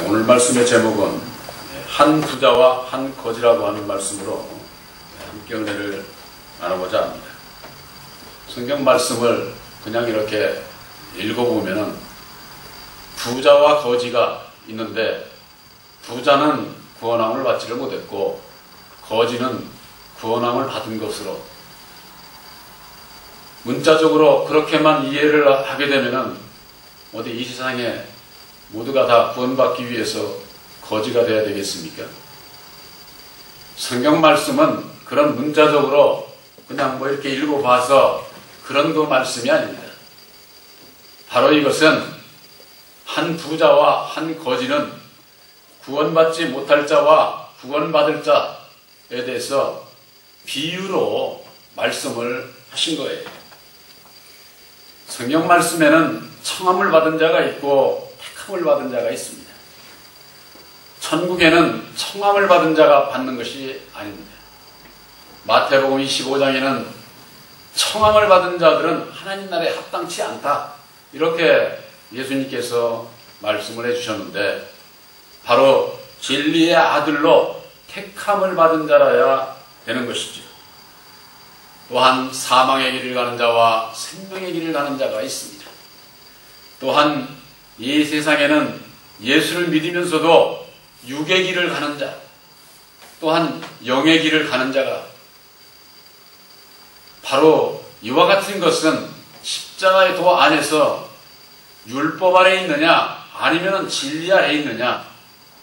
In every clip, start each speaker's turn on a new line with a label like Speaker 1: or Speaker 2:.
Speaker 1: 오늘 말씀의 제목은 한 부자와 한 거지라고 하는 말씀으로 함께 은혜를 나눠보자 합니다. 성경 말씀을 그냥 이렇게 읽어보면은 부자와 거지가 있는데 부자는 구원함을 받지를 못했고 거지는 구원함을 받은 것으로 문자적으로 그렇게만 이해를 하게 되면은 어디 이 세상에 모두가 다 구원받기 위해서 거지가 되어야 되겠습니까? 성경 말씀은 그런 문자적으로 그냥 뭐 이렇게 읽어봐서 그런 그 말씀이 아닙니다. 바로 이것은 한 부자와 한 거지는 구원받지 못할 자와 구원받을 자에 대해서 비유로 말씀을 하신 거예요. 성경 말씀에는 청함을 받은 자가 있고 택함을 받은 자가 있습니다. 천국에는 청함을 받은 자가 받는 것이 아닙니다. 마태복음 25장에는 청함을 받은 자들은 하나님 나라에 합당치 않다, 이렇게 예수님께서 말씀을 해주셨는데 바로 진리의 아들로 택함을 받은 자라야 되는 것이죠. 또한 사망의 길을 가는 자와 생명의 길을 가는 자가 있습니다. 또한 이 세상에는 예수를 믿으면서도 육의 길을 가는 자, 또한 영의 길을 가는 자가, 바로 이와 같은 것은 십자가의 도 안에서 율법 아래 있느냐 아니면 진리 아래 있느냐,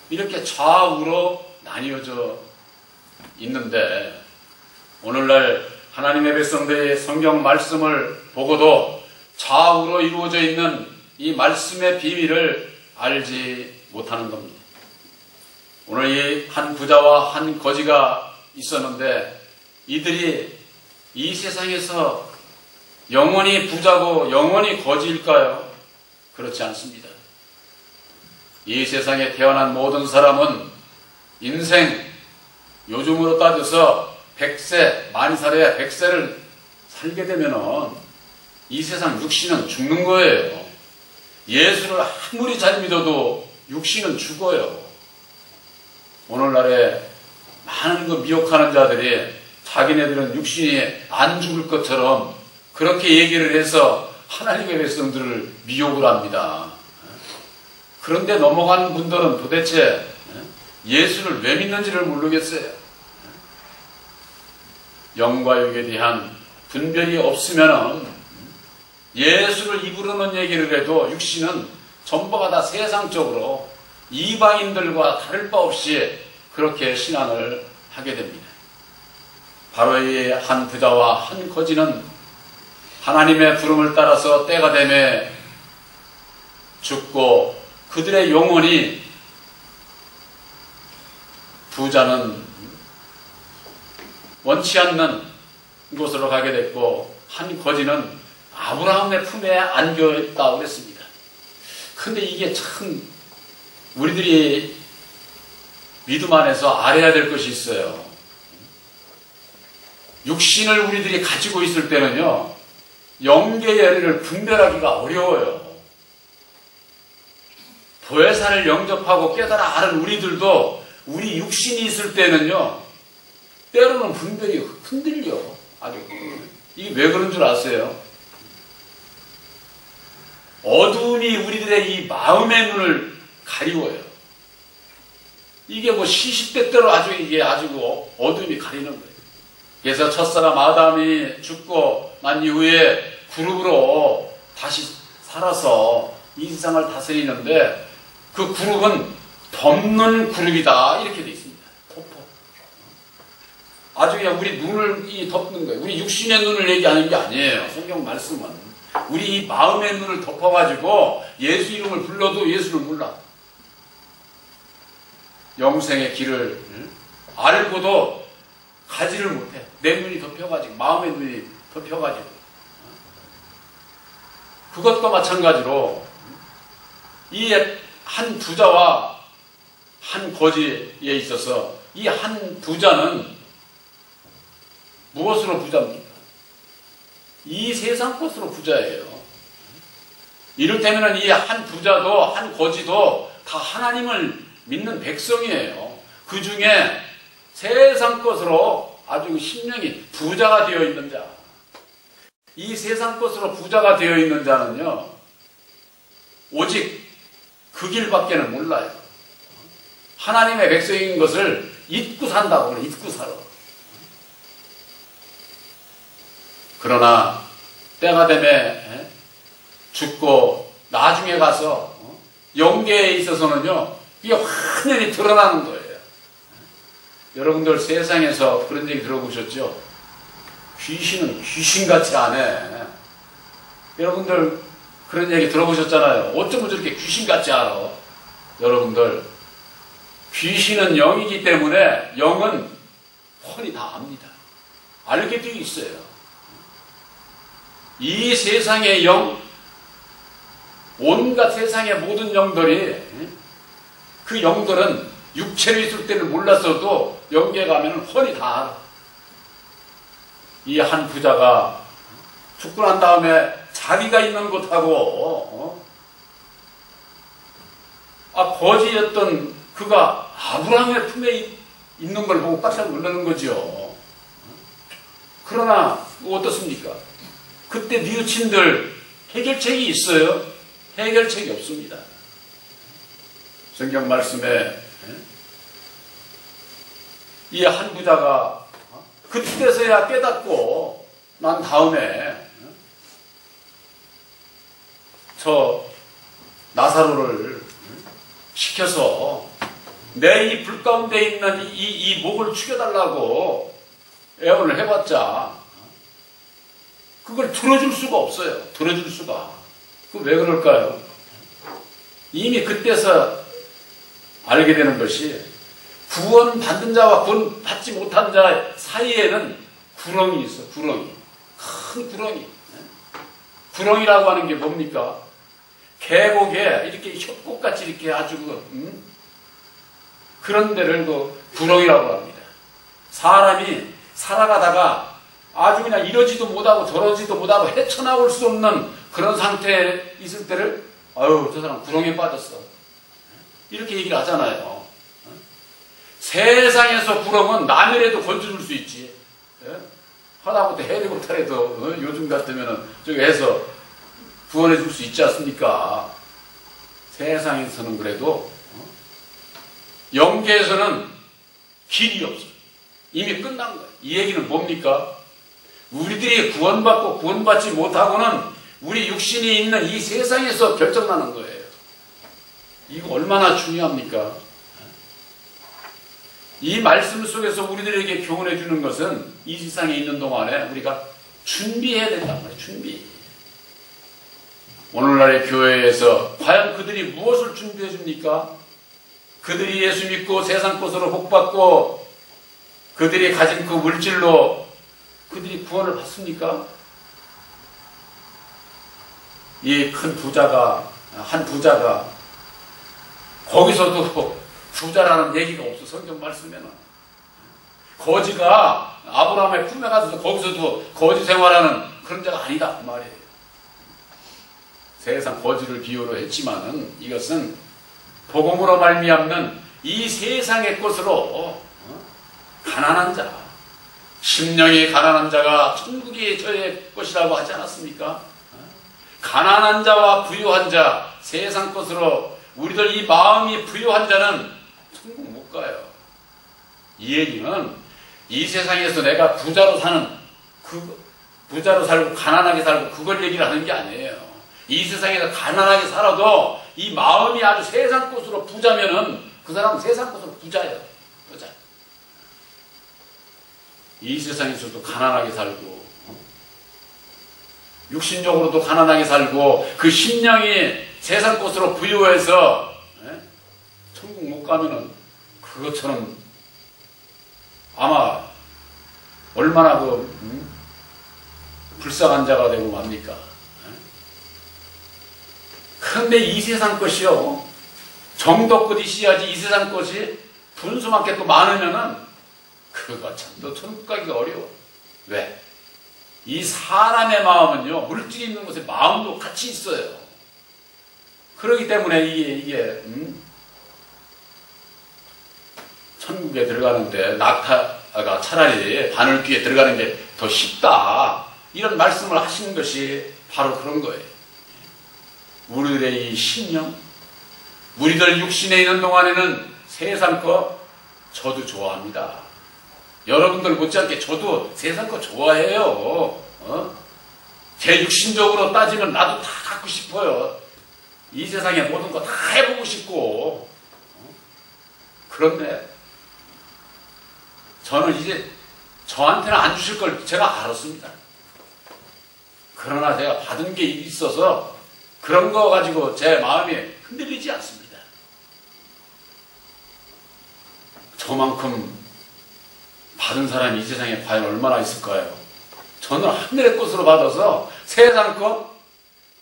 Speaker 1: 이렇게 좌우로 나뉘어져 있는데 오늘날 하나님의 백성들의 성경 말씀을 보고도 좌우로 이루어져 있는 이 말씀의 비밀을 알지 못하는 겁니다. 오늘 이 한 부자와 한 거지가 있었는데 이들이 이 세상에서 영원히 부자고 영원히 거지일까요? 그렇지 않습니다. 이 세상에 태어난 모든 사람은 인생, 요즘으로 따져서 100세, 만살에 100세를 살게 되면은 이 세상 육신은 죽는 거예요. 예수를 아무리 잘 믿어도 육신은 죽어요. 오늘날에 많은 그 미혹하는 자들이 자기네들은 육신이 안 죽을 것처럼 그렇게 얘기를 해서 하나님의 백성들을 미혹을 합니다. 그런데 넘어간 분들은 도대체 예수를 왜 믿는지를 모르겠어요. 영과 육에 대한 분별이 없으면 예수를 입으로 넣는 얘기를 해도 육신은 전부가 다 세상적으로 이방인들과 다를 바 없이 그렇게 신앙을 하게 됩니다. 바로 이 한 부자와 한 거지는 하나님의 부름을 따라서 때가 되매 죽고 그들의 영혼이, 부자는 원치 않는 곳으로 가게 됐고 한 거지는 아브라함의 품에 안겨있다고 그랬습니다. 근데 이게 참 우리들이 믿음 안에서 알아야 될 것이 있어요. 육신을 우리들이 가지고 있을 때는요, 영계의 열의를 분별하기가 어려워요. 보혜사를 영접하고 깨달아 아는 우리들도 우리 육신이 있을 때는요, 때로는 분별이 흔들려. 아주. 이게 왜 그런 줄 아세요? 어두움이 우리들의 이 마음의 눈을 가리워요. 이게 뭐 시시때때로 이게 아주 어두움이 가리는 거예요. 그래서 첫사람 아담이 죽고 난 이후에 그룹으로 다시 살아서 이 세상을 다스리는데 그 그룹은 덮는 그룹이다, 이렇게 돼 있습니다. 덮어. 아주 그냥 우리 눈을 덮는 거예요. 우리 육신의 눈을 얘기하는 게 아니에요. 성경 말씀은 우리 이 마음의 눈을 덮어가지고 예수 이름을 불러도 예수를 몰라. 영생의 길을 알고도 가지를 못해. 내 눈이 덮여가지고, 마음의 눈이 덮여가지고. 그것과 마찬가지로 이 한 부자와 한 거지에 있어서 이 한 부자는 무엇으로 부자입니까? 이 세상 것으로 부자예요. 이를테면 이 한 부자도 한 거지도 다 하나님을 믿는 백성이에요. 그 중에 세상 것으로 아주 심령이 부자가 되어 있는 자, 이 세상 것으로 부자가 되어 있는 자는요, 오직 그 길밖에는 몰라요. 하나님의 백성인 것을 잊고 산다고 그래. 잊고 살아. 그러나 때가 되면 죽고 나중에 가서 영계에 있어서는요, 이게 완전히 드러나는 거예요. 여러분들 세상에서 그런 얘기 들어보셨죠? 귀신은 귀신같이 안 해. 여러분들 그런 얘기 들어보셨잖아요. 어쩌면 저렇게 귀신같이 알아. 여러분들, 귀신은 영이기 때문에 영은 훤히 다 압니다. 알게 되어 있어요. 이 세상의 영, 온갖 세상의 모든 영들이, 그 영들은 육체로 있을 때는 몰랐어도 영계에 가면 훤히 다 알아. 이 한 부자가 죽고 난 다음에 자기가 있는 곳하고 거지였던 그가 아브라함의 품에 있는 걸 보고 깜짝 놀라는 거죠. 그러나 어떻습니까? 그때 뉘우친들 해결책이 있어요? 해결책이 없습니다. 성경 말씀에 이 한 부자가 그때서야 깨닫고 난 다음에 저 나사로를 시켜서 내 이 불 가운데 있는 이 목을 죽여달라고 애원을 해봤자 그걸 들어줄 수가 없어요. 들어줄 수가. 그 왜 그럴까요? 이미 그때서 알게 되는 것이 구원 받는 자와 구원 받지 못한 자 사이에는 구렁이 있어. 구렁이. 큰 구렁이. 구렁이라고 하는 게 뭡니까? 계곡에 이렇게 협곡같이 이렇게 아주 그런 데를 구렁이라고 합니다. 사람이 살아가다가 아주 그냥 이러지도 못하고 저러지도 못하고 헤쳐나올 수 없는 그런 상태에 있을 때를 아유 저 사람 구렁이에 빠졌어. 이렇게 얘기를 하잖아요. 세상에서 구렁은 남이라도 건져줄 수 있지. 하다못해 헬리콥터라도 요즘 같으면 저기 해서 구원해 줄 수 있지 않습니까? 세상에서는 그래도 영계에서는 길이 없어. 이미 끝난 거예요. 이 얘기는 뭡니까? 우리들이 구원받고 구원받지 못하고는 우리 육신이 있는 이 세상에서 결정나는 거예요. 이거 얼마나 중요합니까? 이 말씀 속에서 우리들에게 교훈해 주는 것은 이 세상에 있는 동안에 우리가 준비해야 된단 말이에요. 준비. 오늘날의 교회에서 과연 그들이 무엇을 준비해 줍니까? 그들이 예수 믿고 세상 것으로 복받고 그들이 가진 그 물질로 그들이 구원을 받습니까? 이 큰 부자가, 한 부자가 거기서도 부자라는 얘기가 없어. 성경 말씀에는. 거지가 아브라함의 품에 가서 거기서도 거지 생활하는 그런 자가 아니다 그 말이에요. 세상 거지를 비유로 했지만은 이것은 복음으로 말미암는 이 세상의 것으로 가난한 자, 심령이 가난한 자가 천국이 저의 것이라고 하지 않았습니까? 가난한 자와 부유한 자, 세상 것으로 우리들 이 마음이 부유한 자는 천국 못 가요. 이 얘기는 이 세상에서 내가 부자로 사는 부자로 살고 가난하게 살고 그걸 얘기를 하는 게 아니에요. 이 세상에서 가난하게 살아도 이 마음이 아주 세상 것으로 부자면은 그 사람은 세상 것으로 부자예요. 부자. 이 세상에서도 가난하게 살고 육신적으로도 가난하게 살고 그 심령이 세상 것으로 부유해서 천국 못 가면은 그것처럼 아마 얼마나 불쌍한 자가 되고 맙니까? 그런데 이 세상 것이요, 정도껏 있어야지. 이 세상 것이 분수만큼 또 많으면은 그거 참 또 천국 가기가 어려워. 왜? 이 사람의 마음은요, 물질이 있는 곳에 마음도 같이 있어요. 그렇기 때문에 이게 천국에 들어가는데 낙타가 차라리 바늘귀에 들어가는 게 더 쉽다. 이런 말씀을 하시는 것이 바로 그런 거예요. 우리들의 이 신령, 우리들 육신에 있는 동안에는 세상 거 저도 좋아합니다. 여러분들 못지않게 저도 세상 거 좋아해요. 제 육신적으로 따지면 나도 다 갖고 싶어요. 이 세상의 모든 거 다 해보고 싶고. 그런데 저는 이제 저한테는 안 주실 걸 제가 알았습니다. 그러나 제가 받은 게 있어서 그런 거 가지고 제 마음이 흔들리지 않습니다. 저만큼 받은 사람이 이 세상에 과연 얼마나 있을까요? 저는 하늘의 것으로 받아서 세상 거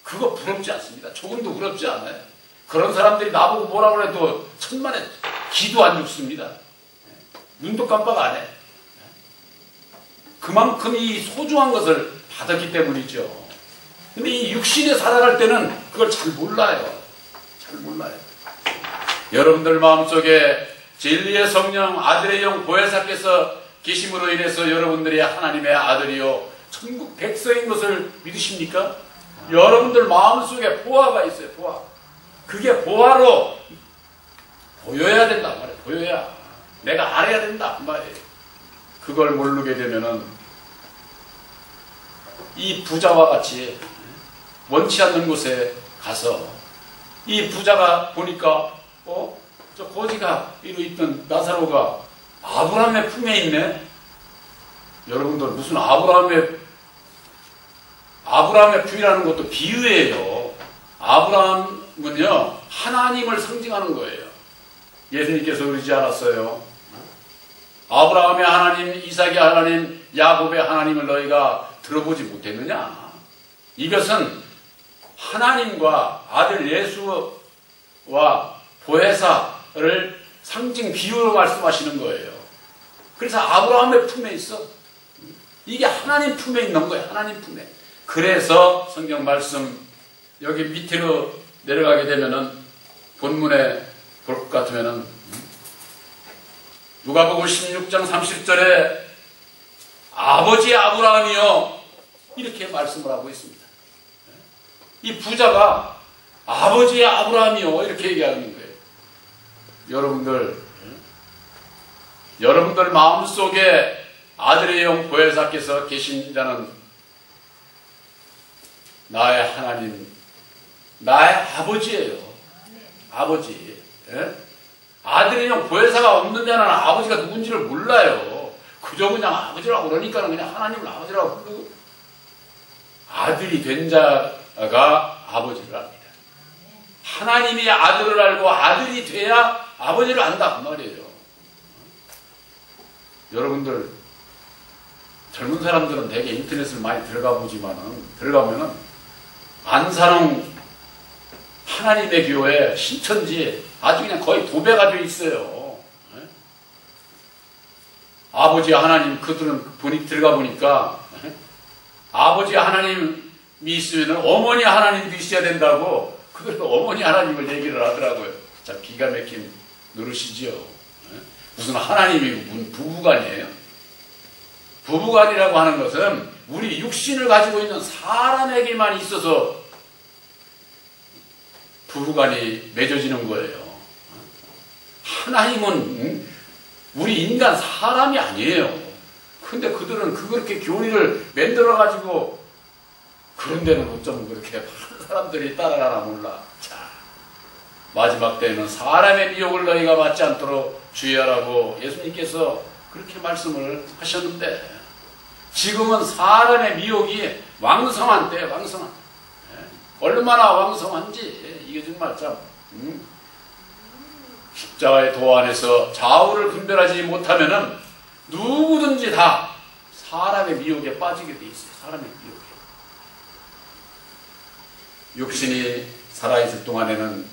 Speaker 1: 그거 부럽지 않습니다. 조금도 부럽지 않아요. 그런 사람들이 나보고 뭐라고 해도 천만에 기도 안 죽습니다. 눈도 깜빡 안 해. 그만큼 이 소중한 것을 받았기 때문이죠. 근데 이 육신에 살아갈 때는 그걸 잘 몰라요. 잘 몰라요. 여러분들 마음속에 진리의 성령 아들의 영 보혜사께서 계심으로 인해서 여러분들이 하나님의 아들이요 천국 백성인 것을 믿으십니까? 여러분들 마음속에 보화가 있어요. 보화. 그게 보화로 보여야 된다 말이에요. 보여야. 내가 알아야 된다 말이에요. 그걸 모르게 되면은 이 부자와 같이 원치 않는 곳에 가서 이 부자가 보니까 저 거지가 이로 있던 나사로가 아브라함의 품에 있네. 여러분들 무슨 아브라함의 품이라는 것도 비유예요. 아브라함은요 하나님을 상징하는 거예요. 예수님께서 그러지 않았어요? 아브라함의 하나님, 이삭의 하나님, 야곱의 하나님을 너희가 들어보지 못했느냐? 이것은 하나님과 아들 예수와 보혜사를 상징 비유로 말씀하시는 거예요. 그래서 아브라함의 품에 있어. 이게 하나님 품에 있는 거예요. 하나님 품에. 그래서 성경 말씀 여기 밑으로 내려가게 되면은 본문에 볼 것 같으면은 누가복음 16장 30절에 아버지 아브라함이요 이렇게 말씀을 하고 있습니다. 이 부자가 아버지 아브라함이요 이렇게 얘기하는 거예요. 여러분들 마음속에 아들의 영 보혜사께서 계신 자는 나의 하나님, 나의 아버지예요. 아버지. 아들의 영 보혜사가 없는 자는 아버지가 누군지를 몰라요. 그저 그냥 아버지라고 그러니까 그냥 하나님을 아버지라고 부르고 아들이 된 자가 아버지를 압니다. 하나님이 아들을 알고 아들이 돼야 아버지를 안다 그 말이에요. 여러분들 젊은 사람들은 되게 인터넷을 많이 들어가면은 안산홍 하나님의 교회 신천지 아주 그냥 거의 도배가 되어 있어요. 아버지 하나님 그들은 들어가 보니까 아버지 하나님이 있으면 어머니 하나님도 있어야 된다고 그들은 어머니 하나님을 얘기를 하더라고요. 자, 기가 막힌 노릇이지요. 무슨 하나님이 무슨 부부간이에요? 부부간이라고 하는 것은 우리 육신을 가지고 있는 사람에게만 있어서 부부간이 맺어지는 거예요. 하나님은 우리 인간 사람이 아니에요. 근데 그들은 그렇게 교리를 만들어가지고 그런 데는 어쩌면 그렇게 많은 사람들이 따라가나 몰라. 자, 마지막 때에는 사람의 미혹을 너희가 받지 않도록 주의하라고 예수님께서 그렇게 말씀을 하셨는데 지금은 사람의 미혹이 왕성한 때예요. 왕성한. 얼마나 왕성한지 이게 정말 참 십자가의 도 안에서 좌우를 분별하지 못하면은 누구든지 다 사람의 미혹에 빠지게 돼 있어요. 사람의 미혹에. 육신이 살아있을 동안에는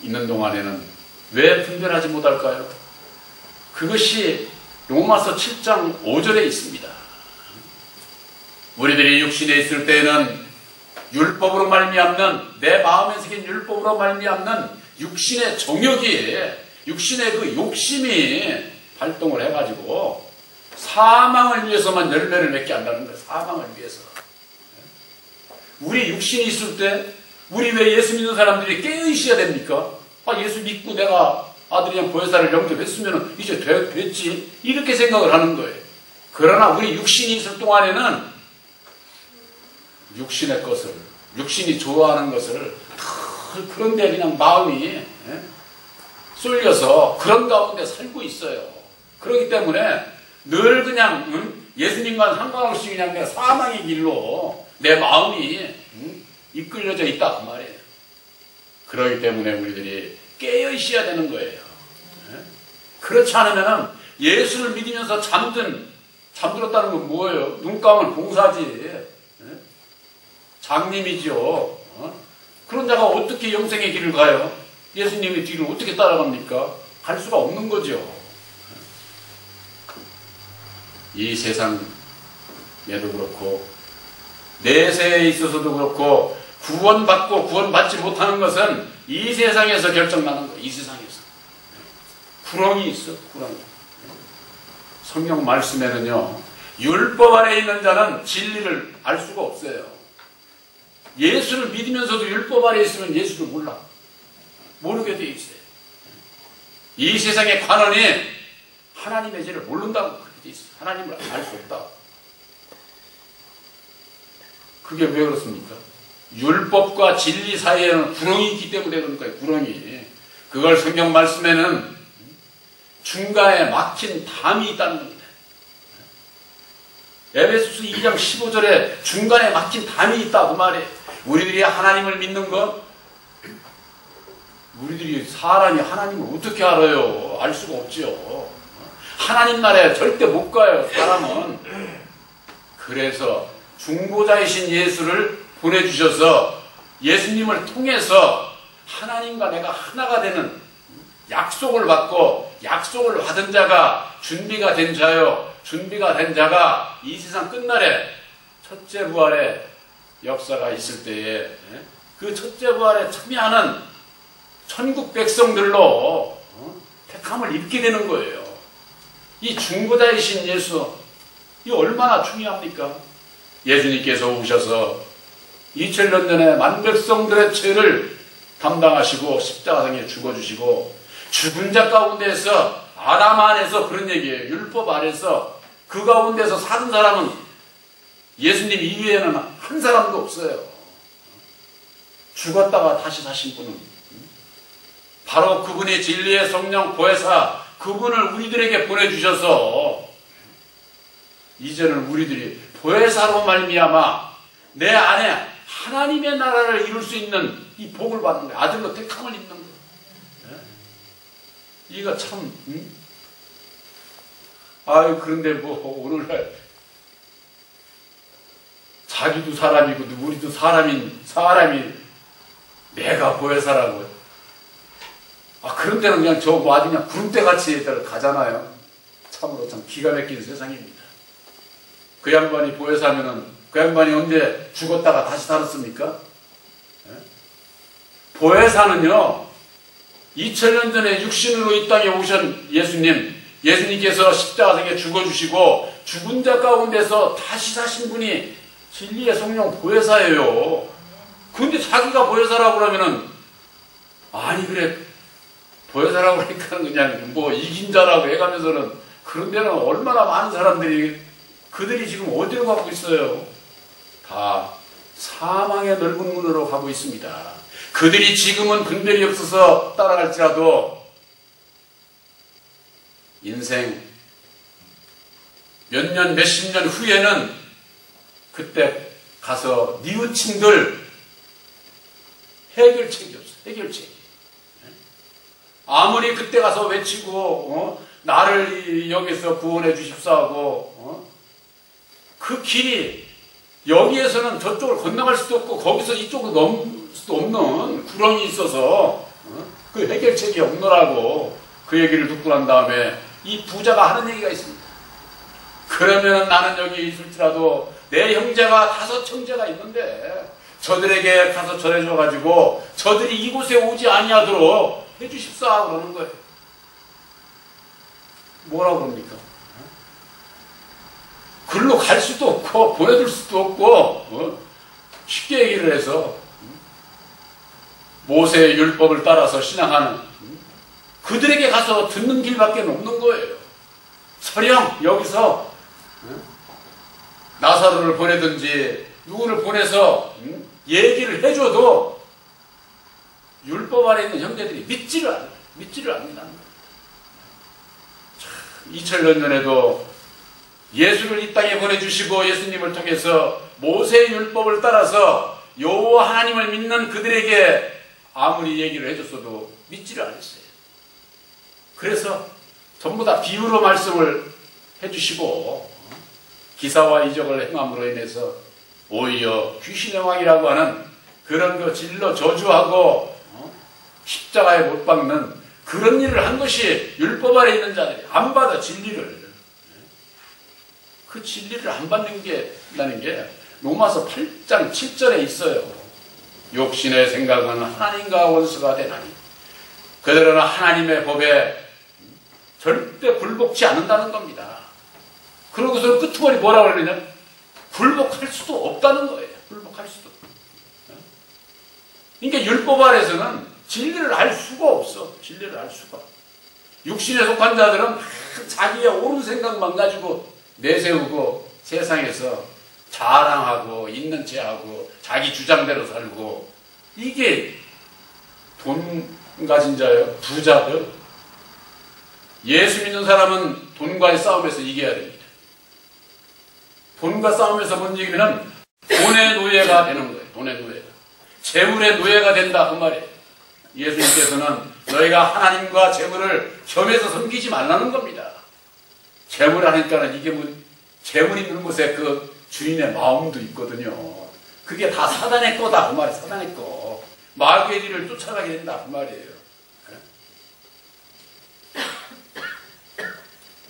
Speaker 1: 있는 동안에는 왜 분별하지 못할까요? 그것이 로마서 7장 5절에 있습니다. 우리들이 육신에 있을 때에는 율법으로 말미암는 내 마음에 새긴 율법으로 말미암는 육신의 정욕이 육신의 그 욕심이 발동을 해가지고 사망을 위해서만 열매를 맺게 한다는 거예요. 사망을 위해서. 우리 육신이 있을 때 우리 왜 예수 믿는 사람들이 깨어 있어야 됩니까? 예수 믿고 내가 아들이랑 보혜사를 영접했으면 이제 됐지, 이렇게 생각을 하는 거예요. 그러나 우리 육신이 있을 동안에는 육신의 것을, 육신이 좋아하는 것을 그런데 그냥 마음이 쏠려서 그런 가운데 살고 있어요. 그렇기 때문에 늘 그냥 예수님과 상관없이 그냥 내가 사망의 길로 내 마음이 이끌려져 있다 그 말이에요. 그렇기 때문에 우리들이 깨어 있어야 되는 거예요. 그렇지 않으면 예수를 믿으면서 잠들었다는 건 뭐예요? 눈 감은 봉사지, 장님이죠. 그런 자가 어떻게 영생의 길을 가요? 예수님의 뒤를 어떻게 따라갑니까? 갈 수가 없는 거죠. 이 세상에도 그렇고 내세에 있어서도 그렇고 구원받고 구원받지 못하는 것은 이 세상에서 결정나는 거예요. 이 세상에서. 구렁이 있어, 구렁이. 성경 말씀에는요, 율법 아래 있는 자는 진리를 알 수가 없어요. 예수를 믿으면서도 율법 아래 있으면 예수를 몰라. 모르게 돼 있어요. 이 세상의 관원이 하나님의 죄를 모른다고 그렇게 돼 있어요. 하나님을 알 수 없다. 그게 왜 그렇습니까? 율법과 진리 사이에는 구렁이 있기 때문에 그런 거예요. 구렁이. 그걸 성경 말씀에는 중간에 막힌 담이 있다는 겁니다. 에베소서 2장 15절에 중간에 막힌 담이 있다 그 말이에요. 우리들이 하나님을 믿는 것, 우리들이 사람이 하나님을 어떻게 알아요? 알 수가 없죠. 하나님 나라에 절대 못 가요, 사람은. 그래서 중보자이신 예수를 보내주셔서 예수님을 통해서 하나님과 내가 하나가 되는 약속을 받고, 약속을 받은 자가 준비가 된 자요, 준비가 된 자가 이 세상 끝날에 첫째 부활의 역사가 있을 때에 그 첫째 부활에 참여하는 천국 백성들로 택함을 입게 되는 거예요. 이 중보자이신 예수, 이 얼마나 중요합니까? 예수님께서 오셔서 2000년 전에 만백성들의 죄를 담당하시고 십자가상에 죽어주시고 죽은 자 가운데서 아담 안에서 그런 얘기예요. 율법 아래서 그 가운데서 사는 사람은 예수님 이외에는 한 사람도 없어요. 죽었다가 다시 사신 분은 바로 그분이 진리의 성령 보혜사, 그분을 우리들에게 보내주셔서 이제는 우리들이 보혜사로 말미암아 내 안에 하나님의 나라를 이룰 수 있는 이 복을 받는 거예요. 아들로 택함을 입는 거예요. 이거 참, 아유, 그런데 뭐 오늘날 자기도 사람이고 우리도 사람이 내가 보혜사라고. 그런 때는 그냥 아주 그냥 구름대같이 가잖아요. 참으로 참 기가 막힌 세상입니다. 그 양반이 보혜사면은 그 양반이 언제 죽었다가 다시 살았습니까? 보혜사는요, 2000년 전에 육신으로 이 땅에 오신 예수님께서 십자가상에 죽어주시고 죽은 자 가운데서 다시 사신 분이 진리의 성령 보혜사예요. 근데 자기가 보혜사라고 그러면은, 아니 그래 보혜사라고 하니까 그냥 뭐 이긴 자라고 해가면서는, 그런 데는 얼마나 많은 사람들이 그들이 지금 어디로 가고 있어요? 다 사망의 넓은 문으로 가고 있습니다. 그들이 지금은 분별이 없어서 따라갈지라도 인생 몇 년, 몇십 년 후에는 그때 가서 뉘우친들 해결책이 없어. 해결책이. 아무리 그때 가서 외치고 나를 여기서 구원해 주십사하고 그 길이 여기에서는 저쪽을 건너갈 수도 없고 거기서 이쪽으로 넘을 수도 없는 구렁이 있어서 그 해결책이 없노라고 그 얘기를 듣고 난 다음에 이 부자가 하는 얘기가 있습니다. 그러면 나는 여기 있을지라도 내 형제가 5 형제가 있는데 저들에게 가서 전해줘가지고 저들이 이곳에 오지 아니하도록 해주십사 그러는 거예요. 뭐라고 그럽니까? 글로 갈 수도 없고 보내줄 수도 없고 쉽게 얘기를 해서 모세의 율법을 따라서 신앙하는 그들에게 가서 듣는 길밖에 없는 거예요. 설령 여기서 나사로를 보내든지 누구를 보내서 얘기를 해줘도 율법 아래 있는 형제들이 믿지를 않는다는 거예요. 2000년 전에도 예수를 이 땅에 보내주시고 예수님을 통해서 모세의 율법을 따라서 여호와 하나님을 믿는 그들에게 아무리 얘기를 해줬어도 믿지를 않았어요. 그래서 전부 다 비유로 말씀을 해주시고 기사와 이적을 행함으로 인해서 오히려 귀신의 왕이라고 하는 그런 거 질러 저주하고 십자가에 못 박는 그런 일을 한 것이 율법 아래 있는 자들이 안 받아 진리를. 그 진리를 안 받는 게 로마서 8장 7절에 있어요. 욕심의 생각은 하나님과 원수가 되나니 그들은 하나님의 법에 절대 굴복치 않는다는 겁니다. 그러고서 끝머리 뭐라고 그러냐? 굴복할 수도 없다는 거예요. 굴복할 수도. 그러니까 율법 아래서는 진리를 알 수가 없어. 진리를 알 수가. 육신에 속한 자들은 자기의 옳은 생각만 가지고 내세우고 세상에서 자랑하고 있는 체하고 자기 주장대로 살고 이게 돈 가진 자예요. 부자들. 예수 믿는 사람은 돈과의 싸움에서 이겨야 됩니다. 돈과 싸움에서 못 이기면 돈의 노예가 되는 거예요. 돈의 노예가. 재물의 노예가 된다 그 말이에요. 예수님께서는 너희가 하나님과 재물을 겸해서 섬기지 말라는 겁니다. 재물 하니까는 이게 뭐 재물 있는 곳에 그 주인의 마음도 있거든요. 그게 다 사단의 거다 그 말이에요. 사단의 거. 마귀의 뒤를 쫓아가게 된다 그 말이에요.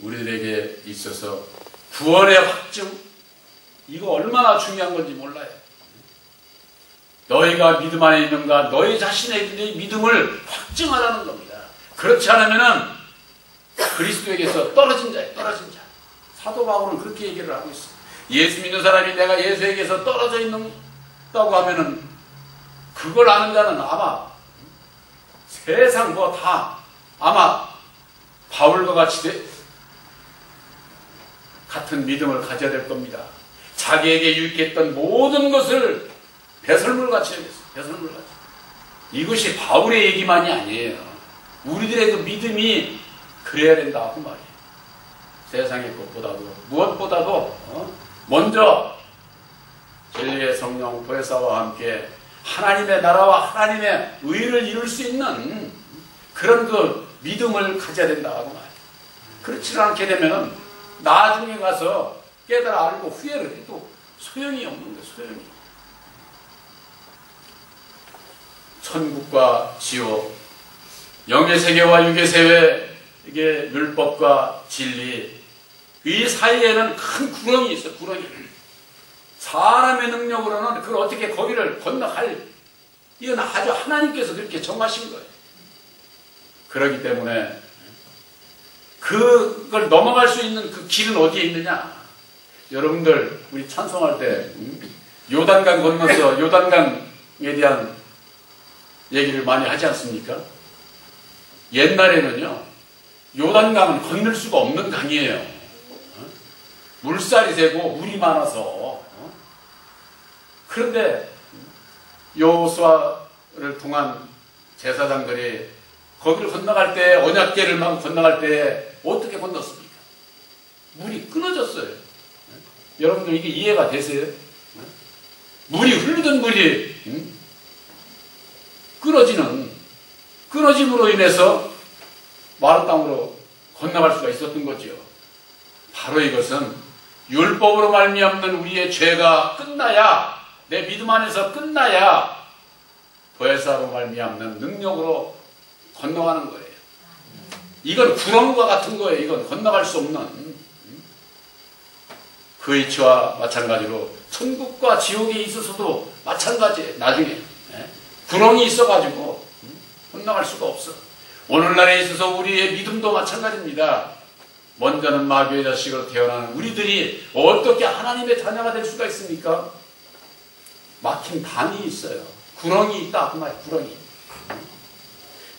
Speaker 1: 우리들에게 있어서 구원의 확증 이거 얼마나 중요한 건지 몰라요. 너희가 믿음 안에 있는가 너희 자신의 믿음을 확증하라는 겁니다. 그렇지 않으면은 그리스도에게서 떨어진 자예요. 떨어진 자. 사도 바울은 그렇게 얘기를 하고 있어요. 예수 믿는 사람이 내가 예수에게서 떨어져 있다고 하면은 그걸 아는 자는 아마 세상 뭐 다 아마 바울과 같이 같은 믿음을 가져야 될 겁니다. 자기에게 유익했던 모든 것을 배설물같이 여겼어요. 배설물같이. 이것이 바울의 얘기만이 아니에요. 우리들의 그 믿음이 그래야 된다 그 말이에요. 세상의 것보다도 무엇보다도 먼저 진리의 성령 보혜사와 함께 하나님의 나라와 하나님의 의를 이룰 수 있는 그런 그 믿음을 가져야 된다 그 말이에요. 그렇지 않게 되면 나중에 가서 깨달아 알고 후회를 해도 소용이 없는 거예요. 소용이. 천국과 지옥, 영의 세계와 육의 세계, 이게 율법과 진리, 이 사이에는 큰 구렁이 있어요. 구렁이. 사람의 능력으로는 그걸 어떻게 거기를 건너갈, 이건 아주 하나님께서 그렇게 정하신 거예요. 그렇기 때문에 그걸 넘어갈 수 있는 그 길은 어디에 있느냐? 여러분들 우리 찬송할 때 요단강 건너서 요단강에 대한 얘기를 많이 하지 않습니까? 옛날에는요 요단강은 건널 수가 없는 강이에요. 물살이 세고 물이 많아서. 그런데 여호수아를 통한 제사장들이 거기를 건너갈 때 언약궤를 막 건너갈 때 어떻게 건넜습니까? 물이 끊어졌어요. 여러분들 이게 이해가 되세요? 물이 흐르던 물이 끊어짐으로 인해서 마른 땅으로 건너갈 수가 있었던 거지요. 바로 이것은 율법으로 말미암는 우리의 죄가 끝나야, 내 믿음 안에서 끝나야 보혜사로 말미암는 능력으로 건너가는 거예요. 이건 구렁과 같은 거예요. 이건 건너갈 수 없는. 그 이치와 마찬가지로 천국과 지옥에 있어서도 마찬가지예요. 나중에 구렁이 있어가지고 건너갈 수가 없어. 오늘날에 있어서 우리의 믿음도 마찬가지입니다. 먼저는 마귀의 자식으로 태어나는 우리들이 어떻게 하나님의 자녀가 될 수가 있습니까? 막힌 담이 있어요. 구렁이 있다 그 말이에요. 구렁이.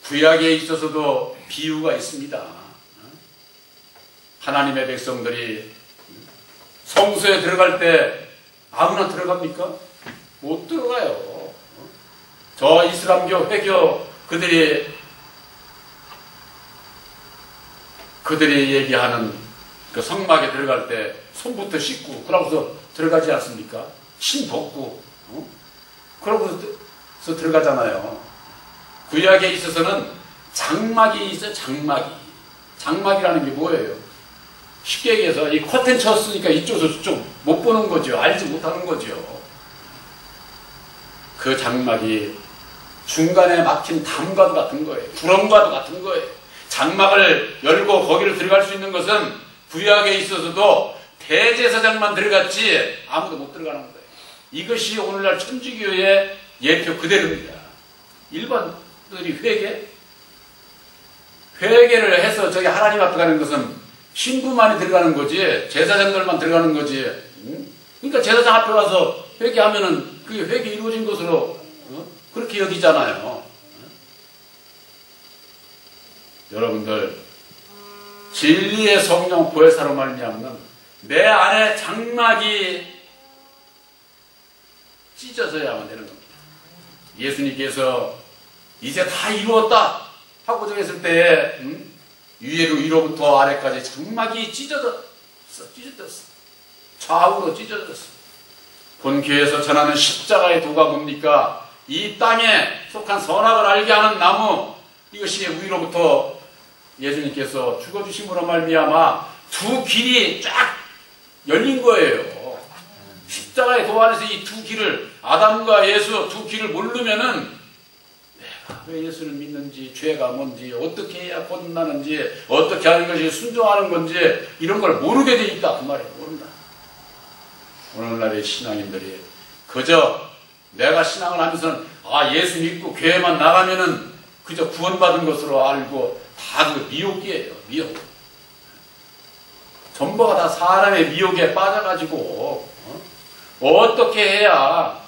Speaker 1: 구약에 있어서도 비유가 있습니다. 하나님의 백성들이 성소에 들어갈 때 아무나 들어갑니까? 못 들어가요. 저 이슬람교 회교 그들이 얘기하는 그 성막에 들어갈 때 손부터 씻고 그러고서 들어가지 않습니까? 신 벗고 그러고서 들어가잖아요. 구약에 있어서는 장막이 있어요. 장막이라는 게 뭐예요? 쉽게 얘기해서 이 커튼 쳤으니까 이쪽에서 저쪽 못 보는 거죠. 알지 못하는 거죠. 그 장막이 중간에 막힌 담과도 같은 거예요. 구렁과도 같은 거예요. 장막을 열고 거기를 들어갈 수 있는 것은 구약에 있어서도 대제사장만 들어갔지 아무도 못 들어가는 거예요. 이것이 오늘날 천주교의 예표 그대로입니다. 일반들이 회개를 해서 저기 하나님 앞에 가는 것은 신부만이 들어가는 거지 제사장들만 들어가는 거지. 그러니까 제사장 앞에 와서 회개하면은 그게 회개 이루어진 것으로 그렇게 여기잖아요. 여러분들 진리의 성령 보혜사로 말미암는 내 안에 장막이 찢어져야만 되는 겁니다. 예수님께서 이제 다 이루었다 하고 정했을 때에 위로부터 아래까지 장막이 찢어졌어. 좌우로 찢어졌어. 본교에서 전하는 십자가의 도가 뭡니까? 이 땅에 속한 선악을 알게 하는 나무, 이것이 위로부터 예수님께서 죽어주심으로 말미암아 두 길이 쫙 열린 거예요. 십자가의 도 안에서 이 두 길을, 아담과 예수 두 길을 모르면은 내가 왜 예수를 믿는지, 죄가 뭔지, 어떻게 해야 거듭나는지, 어떻게 하는 것이 순종하는 건지 이런 걸 모르게 돼 있다 그 말이에요. 모른다. 오늘날의 신앙인들이 그저 내가 신앙을 하면서는 예수 믿고 교회만 나가면은 그저 구원받은 것으로 알고 다 그 미혹이에요. 미혹. 전부가 다 사람의 미혹에 빠져가지고 어떻게 해야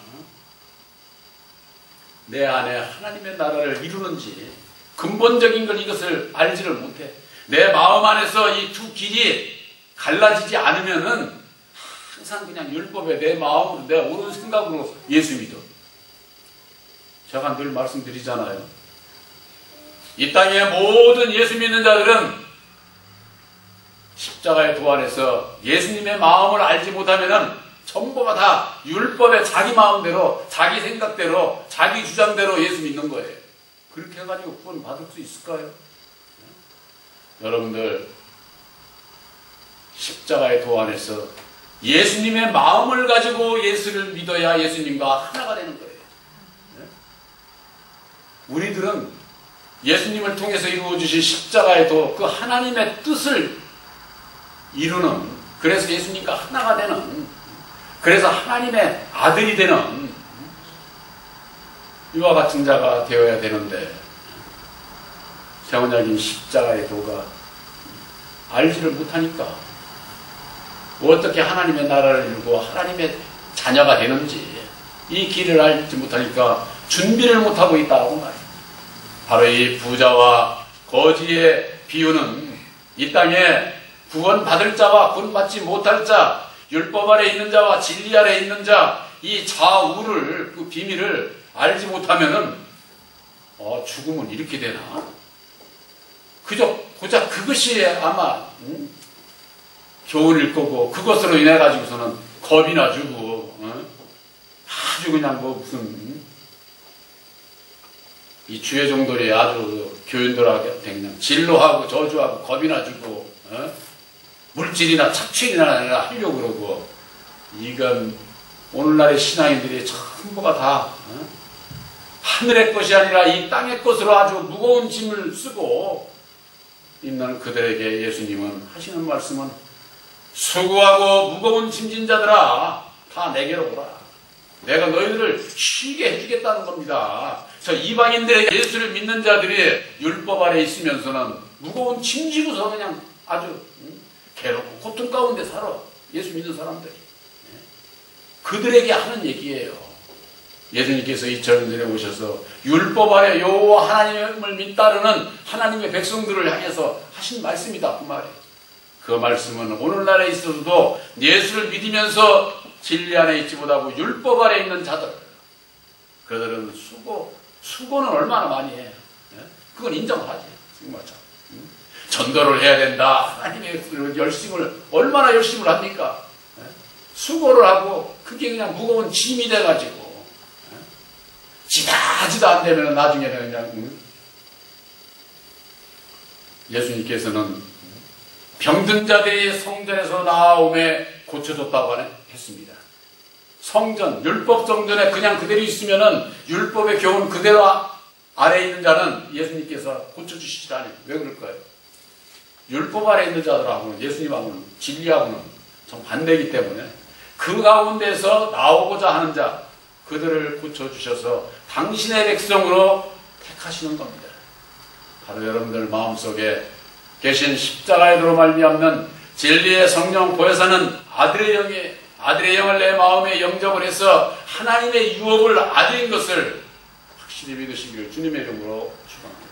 Speaker 1: 내 안에 하나님의 나라를 이루는지 근본적인 걸 이것을 알지를 못해. 내 마음 안에서 이 두 길이 갈라지지 않으면은 항상 그냥 율법에 내 마음으로 내 옳은 생각으로 예수 믿어. 제가 늘 말씀드리잖아요. 이 땅의 모든 예수 믿는 자들은 십자가의 도 안에서 예수님의 마음을 알지 못하면은 전부가 다 율법의 자기 마음대로, 자기 생각대로, 자기 주장대로 예수 믿는 거예요. 그렇게 해가지고 구원 받을 수 있을까요? 여러분들 십자가의 도 안에서 예수님의 마음을 가지고 예수를 믿어야 예수님과 하나가 되는 거예요. 우리들은 예수님을 통해서 이루어주신 십자가의 도, 그 하나님의 뜻을 이루는, 그래서 예수님과 하나가 되는, 그래서 하나님의 아들이 되는 이와 같은 자가 되어야 되는데 세원장님 십자가의 도가 알지를 못하니까 어떻게 하나님의 나라를 이루고 하나님의 자녀가 되는지 이 길을 알지 못하니까 준비를 못하고 있다고 말이에요. 바로 이 부자와 거지의 비유는 이 땅에 구원받을 자와 구원받지 못할 자, 율법 아래 있는 자와 진리 아래 있는 자, 이 좌우를, 그 비밀을 알지 못하면은 죽음은 이렇게 되나? 고작 그것이 아마 교훈일 거고, 그것으로 인해 가지고서는 겁이 나주고 아주 그냥 무슨 이 주의 종들이 아주 교인들하게 그냥 진로하고 저주하고 겁이 나주고 물질이나 착취나 하려고 그러고, 이건 오늘날의 신앙인들이 전부가 다 하늘의 것이 아니라 이 땅의 것으로 아주 무거운 짐을 쓰고 있는 그들에게 예수님은 하시는 말씀은 수고하고 무거운 짐진 자들아 다 내게로 오라. 내가 너희들을 쉬게 해주겠다는 겁니다. 저 이방인들에게 예수를 믿는 자들이 율법 아래 있으면서는 무거운 짐 지고서 그냥 아주 괴롭고 고통 가운데 살아. 예수 믿는 사람들이. 그들에게 하는 얘기예요. 예수님께서 2000년 전에 오셔서 율법 아래 여호와 하나님을 따르는 하나님의 백성들을 향해서 하신 말씀이다. 그 말이에요. 그 말씀은 오늘날에 있어서도 예수를 믿으면서 진리 안에 있지 못하고 율법 아래 있는 자들, 그들은 수고는 얼마나 많이 해요. 그건 인정하지. 전도를 해야 된다. 하나님의 얼마나 열심을 합니까? 수고를 하고 그게 그냥 무거운 짐이 돼가지고 지다지도 안 되면 나중에는 그냥 예수님께서는 병든 자들이 성전에서 나오매 고쳐줬다고 했습니다. 성전, 율법 정전에 그냥 그대로 있으면은 율법의 교훈 그대로 아래에 있는 자는 예수님께서 고쳐주시지 않아요. 왜 그럴까요? 율법 아래에 있는 자들하고는 예수님하고는 진리하고는 좀 반대이기 때문에 그 가운데서 나오고자 하는 자, 그들을 고쳐주셔서 당신의 백성으로 택하시는 겁니다. 바로 여러분들 마음속에 계신 십자가에로 말미암는 진리의 성령 보혜사는 아들의 영을 내 마음에 영접을 해서 하나님의 유업을 아들인 것을 확실히 믿으시기를 주님의 이름으로 축원합니다.